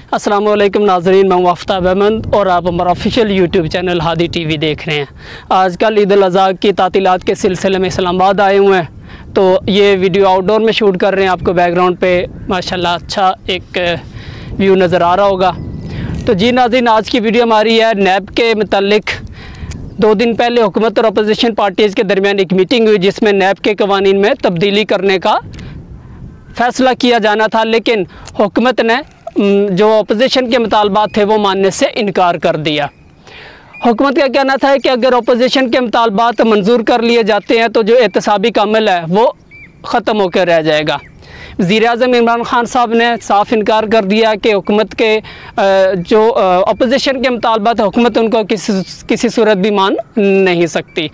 अस्सलाम वालेकुम नाज़रीन, मैं आफ्ताब अहमद और आप हमारा official YouTube channel Hadi TV देख रहे हैं। आजकल ईद उल अज़हा की तातीलात के सिलसिले में इस्लामाबाद आए हुए हैं, तो ये वीडियो आउटडोर में शूट कर रहे हैं। आपको बैकग्राउंड पे माशाल्लाह अच्छा एक व्यू नज़र आ रहा होगा। तो जी नाज़रीन, आज की वीडियो हमारी है नैब के मुतालिक। 2 दिन पहले हुकूमत और अपोजिशन पार्टीज़ के दरमियान एक मीटिंग हुई जिसमें नैब के कवानीन में तब्दीली करने का फ़ैसला किया जाना था, लेकिन हुकूमत ने जो अपोजिशन के मुतालबात थे वो मानने से इनकार कर दिया। हुकूमत का कहना था कि अगर अपोजिशन के मुतालबात मंजूर कर लिए जाते हैं तो जो एहतसाबी का अमल है वो ख़त्म होकर रह जाएगा। वज़ीर-ए-आज़म इमरान खान साहब ने साफ इनकार कर दिया कि हुकूमत के जो अपोजिशन के मुतालबात हुकूमत उनको किसी सूरत भी मान नहीं सकती।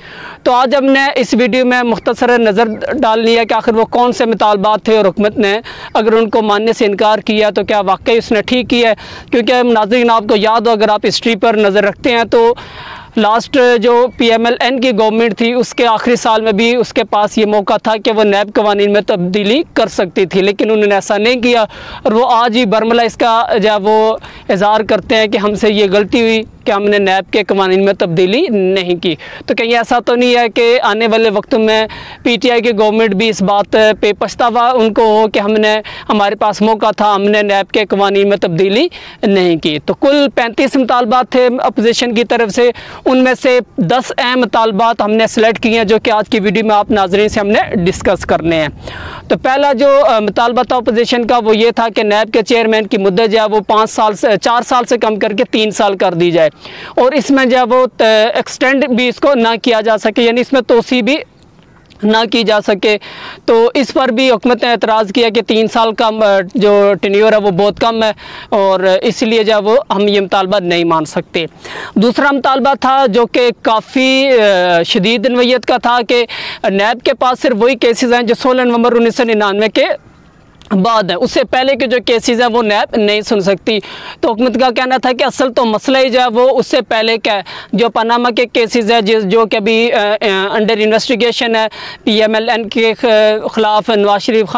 तो आज हमने इस वीडियो में मुख्तसर नज़र डालनी है कि आखिर वो कौन से मुतालबात थे और हुकूमत ने अगर उनको मानने से इनकार किया तो क्या वाकई उसने ठीक किया है। क्योंकि नाज़रीन, आपको याद हो, अगर आप हिस्ट्री पर नज़र रखते हैं तो लास्ट जो PMLN की गवर्नमेंट थी उसके आखिरी साल में भी उसके पास ये मौका था कि वो नैब कवानीन में तब्दीली कर सकती थी, लेकिन उन्होंने ऐसा नहीं किया और वो आज ही बरमला इसका जब वो इज़हार करते हैं कि हमसे ये गलती हुई कि हमने नैब के कवानीन में तब्दीली नहीं की। तो कहीं ऐसा तो नहीं है कि आने वाले वक्त में PTI की गवर्नमेंट भी इस बात पे पछतावा उनको हो कि हमारे पास मौका था, हमने नैब के कवानीन में तब्दीली नहीं की। तो कुल 35 मुतालबात थे अपोजिशन की तरफ से, उनमें से 10 अहम मुतालबात हमने सेलेक्ट किए हैं जो कि आज की वीडियो में आप नाज़रीन से हमने डिस्कस करने हैं। तो पहला जो मुतालबा था अपोजिशन का वो ये था कि नैब के चेयरमैन की मुद्दत जो है वो 4 साल से कम करके 3 साल कर दी जाए और इसमें जो है वो एक्सटेंड भी इसको ना किया जा सके, यानी इसमें तोसी भी ना की जा सके। तो इस पर भी हुकूमत ने एतराज़ किया कि 3 साल का जो टेन्योर है वो बहुत कम है और इसलिए जो वो हम ये मुतालबा नहीं मान सकते। दूसरा मुतालबा था जो कि काफ़ी शदीद नौइयत का था कि नैब के पास सिर्फ वही केसेस हैं जो 16 नवंबर 1999 के बाद है, उससे पहले के जो केसेस हैं वो नैब नहीं सुन सकती। तो हुकूमत का कहना था कि असल तो मसला ही जो है वो उससे पहले का है, जो पनामा के केसेस है जो कि अभी अंडर इन्वेस्टिगेशन है PMLN के ख़िलाफ़, नवाज शरीफ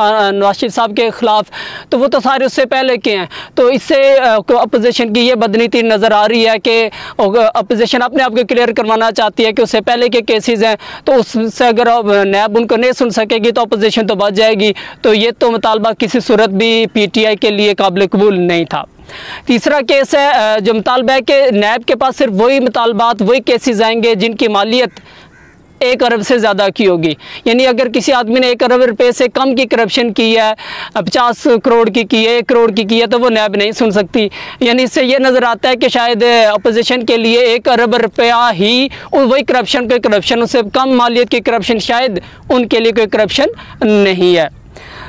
साहब के ख़िलाफ़, तो वो तो सारे उससे पहले के हैं। तो इससे अपोजिशन की ये बदनीति नज़र आ रही है कि अपोजिशन अपने आप को क्लियर करवाना चाहती है कि उससे पहले के केसेस हैं, तो उससे अगर नैब उनको नहीं सुन सकेगी तो अपोजिशन तो बच जाएगी। तो ये तो मुतालबा किसी सूरत भी PTI के लिए काबिल कबूल नहीं था। तीसरा केस है जो मुतालबा है कि नैब के पास सिर्फ वही मुतालबात, वही केसेस आएंगे जिनकी मालियत 1 अरब से ज़्यादा की होगी। यानी अगर किसी आदमी ने 1 अरब रुपए से कम की करप्शन की है, 50 करोड़ की है, 1 करोड़ की है, तो वो नैब नहीं सुन सकती। यानी इससे ये नज़र आता है कि शायद अपोजिशन के लिए 1 अरब रुपया ही वही करप्शन उससे कम मालियत की करप्शन शायद उनके लिए कोई करप्शन नहीं है।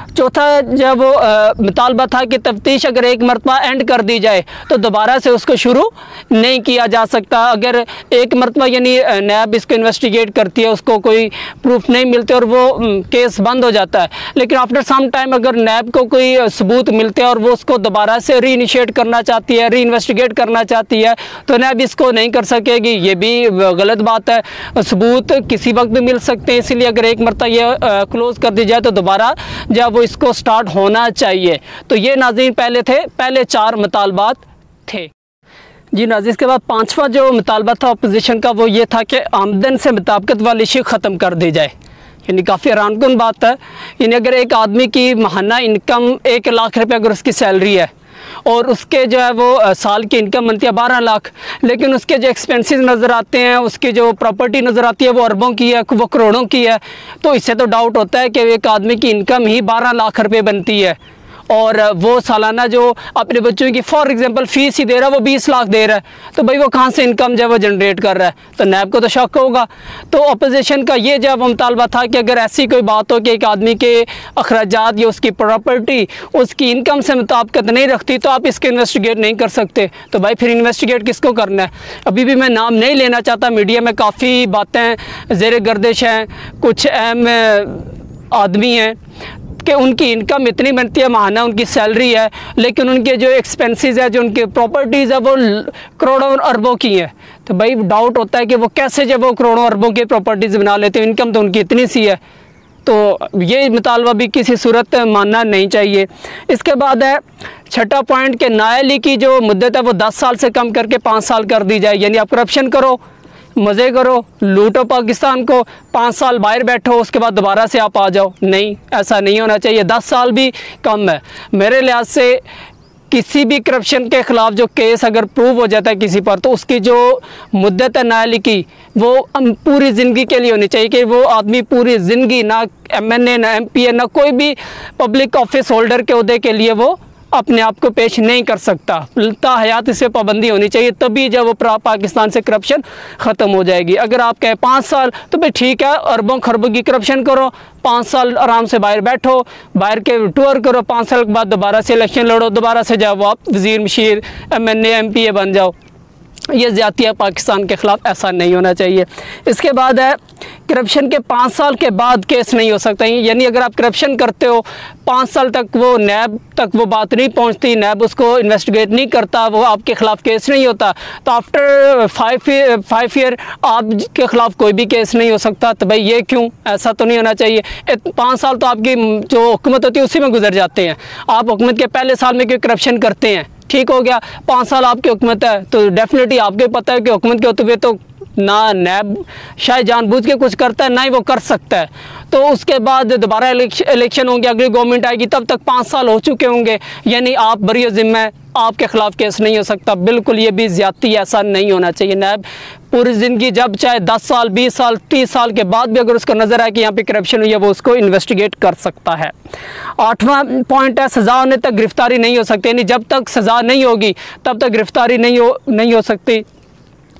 चौथा जब वो मुतालबा था कि तफ्तीश अगर एक मरतबा एंड कर दी जाए तो दोबारा से उसको शुरू नहीं किया जा सकता। अगर एक मरतबा यानी नैब इसको इन्वेस्टिगेट करती है, उसको कोई प्रूफ नहीं मिलते और वो केस बंद हो जाता है, लेकिन आफ्टर सम टाइम अगर नैब को कोई सबूत मिलते हैं और वो उसको दोबारा से री इनिशिएट करना चाहती है, री इन्वेस्टिगेट करना चाहती है, तो नैब इसको नहीं कर सकेगी। ये भी गलत बात है। सबूत किसी वक्त भी मिल सकते हैं, इसलिए अगर एक मरतबा ये क्लोज़ कर दी जाए तो दोबारा जब वो इसको स्टार्ट होना चाहिए। तो ये नाज़रीन पहले 4 मुतालबात थे। जी नाज़रीन, इसके बाद 5वां जो मुतालबा था अपोजिशन का वो ये था कि आमदन से मुताबिकत वाली इशू ख़त्म कर दी जाए। यानी काफ़ी हैरानकुन बात है। यानी अगर एक आदमी की माहाना इनकम 1 लाख रुपये अगर उसकी सैलरी है और उसके जो है वो साल की इनकम बनती है 12 लाख, लेकिन उसके जो एक्सपेंसेस नज़र आते हैं, उसकी जो प्रॉपर्टी नज़र आती है वो अरबों की है, वो करोड़ों की है, तो इससे तो डाउट होता है कि एक आदमी की इनकम ही 12 लाख रुपए बनती है और वो सालाना जो अपने बच्चों की फॉर एग्जांपल फ़ीस ही दे रहा है वो 20 लाख दे रहा है, तो भाई वो कहाँ से इनकम जो है वो जनरेट कर रहा है। तो नैब को तो शक होगा। तो अपोजिशन का ये जब मुतालबा था कि अगर ऐसी कोई बात हो कि एक आदमी के अखराजात या उसकी प्रॉपर्टी उसकी इनकम से मुताबिकत नहीं रखती तो आप इसके इन्वेस्टिगेट नहीं कर सकते। तो भाई फिर इन्वेस्टिगेट किसको करना है। अभी भी मैं नाम नहीं लेना चाहता, मीडिया में काफ़ी बातें ज़ेर गर्दिश हैं, कुछ अहम आदमी हैं कि उनकी इनकम इतनी बनती है, माहाना उनकी सैलरी है, लेकिन उनके जो एक्सपेंसेस है, जो उनके प्रॉपर्टीज़ है वो करोड़ों और अरबों की है। तो भाई डाउट होता है कि वो कैसे जब वो करोड़ों अरबों की प्रॉपर्टीज़ बना लेते हैं, इनकम तो उनकी इतनी सी है। तो ये मुतालबा भी किसी सूरत मानना नहीं चाहिए। इसके बाद है छठा पॉइंट के नाअहली की जो मुद्दत है वो 10 साल से कम करके 5 साल कर दी जाए। यानी आप करप्शन करो, मज़े करो, लूटो पाकिस्तान को, 5 साल बाहर बैठो, उसके बाद दोबारा से आप आ जाओ। नहीं, ऐसा नहीं होना चाहिए। 10 साल भी कम है मेरे लिहाज से। किसी भी करप्शन के ख़िलाफ़ जो केस अगर प्रूव हो जाता है किसी पर, तो उसकी जो मुद्दत है नाअहली की वो पूरी ज़िंदगी के लिए होनी चाहिए, कि वो आदमी पूरी ज़िंदगी ना MNA ना MPA ना कोई भी पब्लिक ऑफिस होल्डर के ओहदे के लिए वो अपने आप को पेश नहीं कर सकता। ताहयात इस पर पाबंदी होनी चाहिए, तभी जब वो पाकिस्तान से करप्शन ख़त्म हो जाएगी। अगर आप कहें 5 साल तो भाई ठीक है, अरबों खरबों की करप्शन करो, 5 साल आराम से बाहर बैठो, बाहर के टूर करो, 5 साल के बाद दोबारा से इलेक्शन लड़ो, दोबारा से जाओ आप वज़ीर मशीर MNA MPA बन जाओ। ये ज़्यादतियाँ पाकिस्तान के ख़िलाफ़, ऐसा नहीं होना चाहिए। इसके बाद है करप्शन के 5 साल के बाद केस नहीं हो सकता। यानी अगर आप करप्शन करते हो 5 साल तक वो नैब तक वो बात नहीं पहुंचती, नैब उसको इन्वेस्टिगेट नहीं करता, वो आपके ख़िलाफ़ केस नहीं होता, तो आफ्टर 5 ईयर आपके ख़िलाफ़ कोई भी केस नहीं हो सकता। तो भाई ये क्यों? ऐसा तो नहीं होना चाहिए। 5 साल तो आपकी जो हुकूमत होती है उसी में गुजर जाते हैं। आप हुकूमत के पहले साल में क्यों करप्शन करते हैं? ठीक हो गया, 5 साल आपकी हुकूमत है तो डेफिनेटली आपको पता है कि हुकूमत के होते हुए तो ना नैब शायद जानबूझ के कुछ करता है, ना ही वो कर सकता है। तो उसके बाद दोबारा इलेक्शन होंगे, अगली गवर्नमेंट आएगी, तब तक 5 साल हो चुके होंगे। यानी आप बरी ज़िम्मा है, आपके ख़िलाफ़ केस नहीं हो सकता। बिल्कुल ये भी ज़्यादती, ऐसा नहीं होना चाहिए। नैब पूरी ज़िंदगी जब चाहे 10 साल 20 साल 30 साल के बाद भी अगर उसको नज़र आए कि यहाँ पे करप्शन हुई है, वो उसको इन्वेस्टिगेट कर सकता है। 8वां पॉइंट है सज़ा होने तक गिरफ़्तारी नहीं हो सकती। यानी जब तक सज़ा नहीं होगी तब तक गिरफ़्तारी नहीं हो सकती।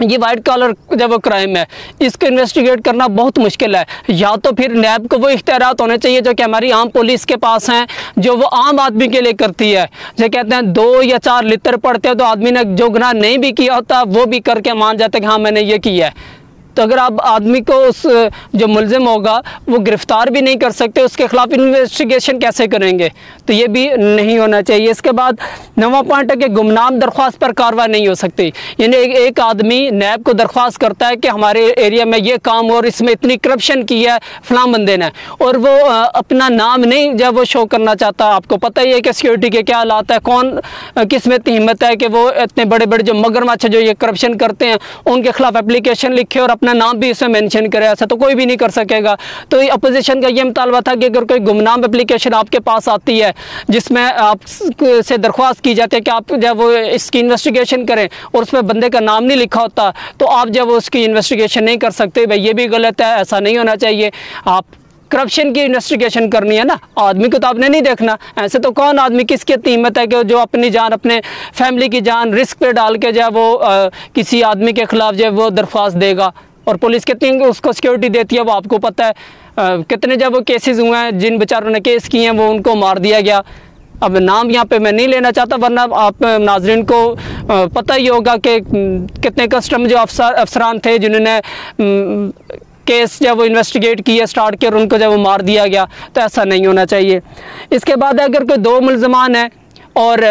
ये वाइट कॉलर जब वो क्राइम है, इसको इन्वेस्टिगेट करना बहुत मुश्किल है। या तो फिर नैब को वो इख्तियारात होने चाहिए जो कि हमारी आम पुलिस के पास हैं, जो वो आम आदमी के लिए करती है। जो कहते हैं 2 या 4 लित्र पड़ते हैं तो आदमी ने जो गुनाह नहीं भी किया होता वो भी करके मान जाता है कि हाँ मैंने ये किया है। तो अगर आप आदमी को उस जो मुलजिम होगा वो गिरफ़्तार भी नहीं कर सकते, उसके ख़िलाफ़ इन्वेस्टिगेशन कैसे करेंगे? तो ये भी नहीं होना चाहिए। इसके बाद 9वां पॉइंट है कि गुमनाम दरख्वास्त पर कार्रवाई नहीं हो सकती। यानी एक आदमी नैब को दरख्वास्त करता है कि हमारे एरिया में ये काम और इसमें इतनी करप्शन की है फ़लाँ बंदे ने, और वो अपना नाम नहीं जब वो शो करना चाहता। आपको पता ही है कि सिक्योरिटी के क्या हालात है, कौन किस में इतनी हिम्मत है कि वो इतने बड़े बड़े जो मगरमच्छ जो ये करप्शन करते हैं उनके ख़िलाफ़ एप्लीकेशन लिखे और अपना नाम भी इसमें मेंशन करे। ऐसा तो कोई भी नहीं कर सकेगा। तो अपोजिशन का ये मुतालबा था कि अगर कोई गुमनाम एप्लीकेशन आपके पास आती है जिसमें आप से दरख्वास्त की जाती है कि आप जब वो इसकी इन्वेस्टिगेशन करें और उसमें बंदे का नाम नहीं लिखा होता, तो आप जब उसकी इन्वेस्टिगेशन नहीं कर सकते। भाई ये भी गलत है, ऐसा नहीं होना चाहिए। आप करप्शन की इन्वेस्टिगेशन करनी है ना, आदमी को तो आपने नहीं देखना। ऐसे तो कौन आदमी किसकी हिम्मत है कि जो अपनी जान अपने फैमिली की जान रिस्क पे डाल के जो वो किसी आदमी के ख़िलाफ़ जो वो दरख्वास्त देगा। और पुलिस कितनी उसको सिक्योरिटी देती है वो आपको पता है। कितने जब वो केसेस हुए हैं जिन बेचारों ने केस किए हैं वो उनको मार दिया गया। अब नाम यहाँ पे मैं नहीं लेना चाहता, वरना आप नाजरीन को पता ही होगा कि कितने कस्टम जो अफसरान थे जिन्होंने केस जब वो इन्वेस्टिगेट किया स्टार्ट किया और उनको जब वो मार दिया गया। तो ऐसा नहीं होना चाहिए। इसके बाद अगर कोई 2 मुलजमान है और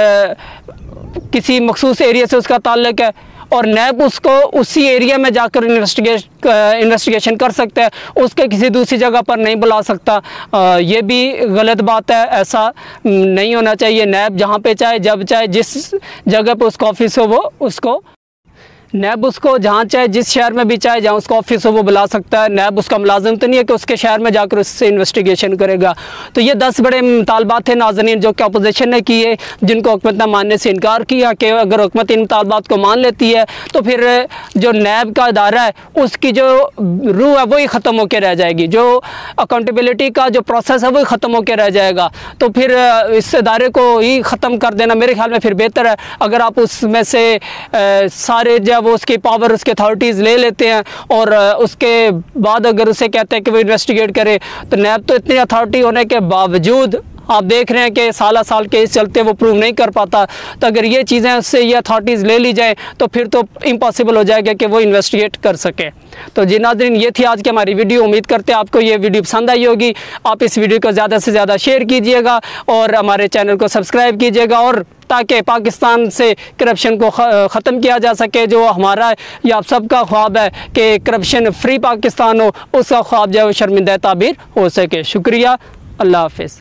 किसी मखसूस एरिया से उसका ताल्लुक है और नैब उसको उसी एरिया में जाकर इन्वेस्टिगेशन कर सकता है, उसके किसी दूसरी जगह पर नहीं बुला सकता। ये भी गलत बात है, ऐसा नहीं होना चाहिए। नैब जहाँ पे चाहे जब चाहे जिस जगह पे उसका ऑफिस हो वो उसको नैब उसको जहाँ चाहे जिस शहर में भी चाहे जहाँ उसका ऑफिस हो वो बुला सकता है। नैब उसका मुलाजिम तो नहीं है कि उसके शहर में जाकर उससे इन्वेस्टिगेशन करेगा। तो ये 10 बड़े मुतालबात थे नाज़रीन जो कि अपोजिशन ने किए, जिनको हुकूमत ने मानने से इनकार किया कि अगर हुकूमत इन मुतालबात को मान लेती है तो फिर जो नैब का इदारा है उसकी जो रूह है वही ख़त्म होकर रह जाएगी, जो अकाउंटेबिलिटी का जो प्रोसेस है वही ख़त्म होकर रह जाएगा। तो फिर इस इदारे को ही ख़त्म कर देना मेरे ख्याल में फिर बेहतर है। अगर आप उसमें से सारे वो उसकी पावर उसके अथॉरिटीज़ ले लेते हैं और उसके बाद अगर उसे कहते हैं कि वो इन्वेस्टिगेट करे, तो नैब तो इतनी अथॉरिटी होने के बावजूद आप देख रहे हैं कि साल साल केस चलते वो प्रूव नहीं कर पाता। तो अगर ये चीज़ें उससे ये अथॉरिटीज़ ले ली जाए तो फिर तो इम्पॉसिबल हो जाएगा कि वो इन्वेस्टिगेट कर सके। तो जी नाज़रीन, ये थी आज की हमारी वीडियो। उम्मीद करते हैं आपको ये वीडियो पसंद आई होगी। आप इस वीडियो को ज़्यादा से ज़्यादा शेयर कीजिएगा और हमारे चैनल को सब्सक्राइब कीजिएगा, और ताकि पाकिस्तान से करप्शन को ख़त्म किया जा सके। जो हमारा या आप सबका ख्वाब है कि करप्शन फ्री पाकिस्तान हो, उसका ख्वाब जो है वो शर्मिंदा ताबीर हो सके। शुक्रिया, अल्लाह हाफ़िज़।